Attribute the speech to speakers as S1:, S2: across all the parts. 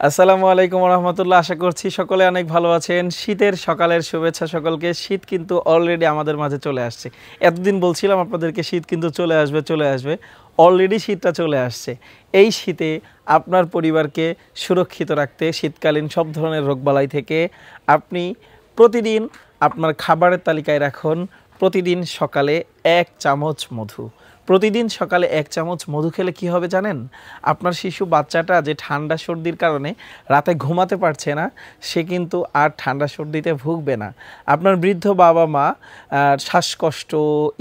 S1: আসসালামু আলাইকুম রহমতুল্লাহ। আশা করছি সকলে অনেক ভালো আছেন। শীতের সকালের শুভেচ্ছা সকলকে। শীত কিন্তু অলরেডি আমাদের মাঝে চলে আসছে। এতদিন বলছিলাম আপনাদেরকে শীত কিন্তু চলে আসবে। অলরেডি শীতটা চলে আসছে। এই শীতে আপনার পরিবারকে সুরক্ষিত রাখতে শীতকালীন সব ধরনের রোগবালাই থেকে আপনি প্রতিদিন আপনার খাবারের তালিকায় রাখুন প্রতিদিন সকালে 1 চামচ মধু। প্রতিদিন সকালে 1 চামচ মধু খেলে কি হবে জানেন? আপনার শিশু বাচ্চাটা যে ঠান্ডা সর্দির কারণে রাতে ঘুমাতে পারছে না, সে কিন্তু আর ঠান্ডা সর্দিতে ভুগবে না। আপনার বৃদ্ধ বাবা মা শ্বাসকষ্ট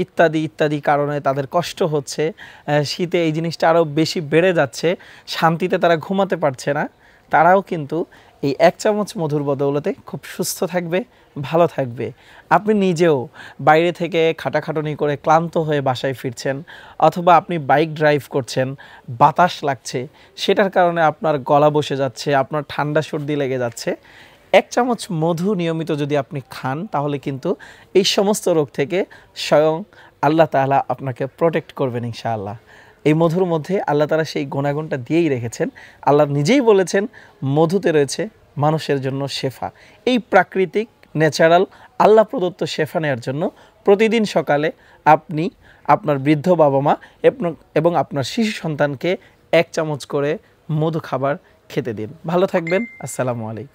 S1: ইত্যাদি কারণে তাদের কষ্ট হচ্ছে, শীতে এই জিনিসটা আরও বেশি বেড়ে যাচ্ছে, শান্তিতে তারা ঘুমাতে পারছে না, তারাও কিন্তু এই 1 চামচ মধুর বদৌলতে খুব সুস্থ থাকবে, ভালো থাকবে। আপনি নিজেও বাইরে থেকে খাটাখাটনি করে ক্লান্ত হয়ে বাসায় ফিরছেন, অথবা আপনি বাইক ড্রাইভ করছেন, বাতাস লাগছে, সেটার কারণে আপনার গলা বসে যাচ্ছে, আপনার ঠান্ডা সর্দি লেগে যাচ্ছে, 1 চামচ মধু নিয়মিত যদি আপনি খান তাহলে কিন্তু এই সমস্ত রোগ থেকে স্বয়ং আল্লাহ তাআলা আপনাকে প্রোটেক্ট করবেন ইনশাআল্লাহ। এই মধুর মধ্যে আল্লাহ তাআলা সেই গুণাগুণটা দিয়েই রেখেছেন। আল্লাহ নিজেই বলেছেন মধুতে রয়েছে মানুষের জন্য শেফা। এই প্রাকৃতিক ন্যাচারাল আল্লাহ প্রদত্ত শেফা নেওয়ার জন্য প্রতিদিন সকালে আপনি আপনার বৃদ্ধ বাবা মা এবং আপনার শিশু সন্তানকে 1 চামচ করে মধু খাবার খেতে দিন। ভালো থাকবেন। আসসালামু আলাইকুম।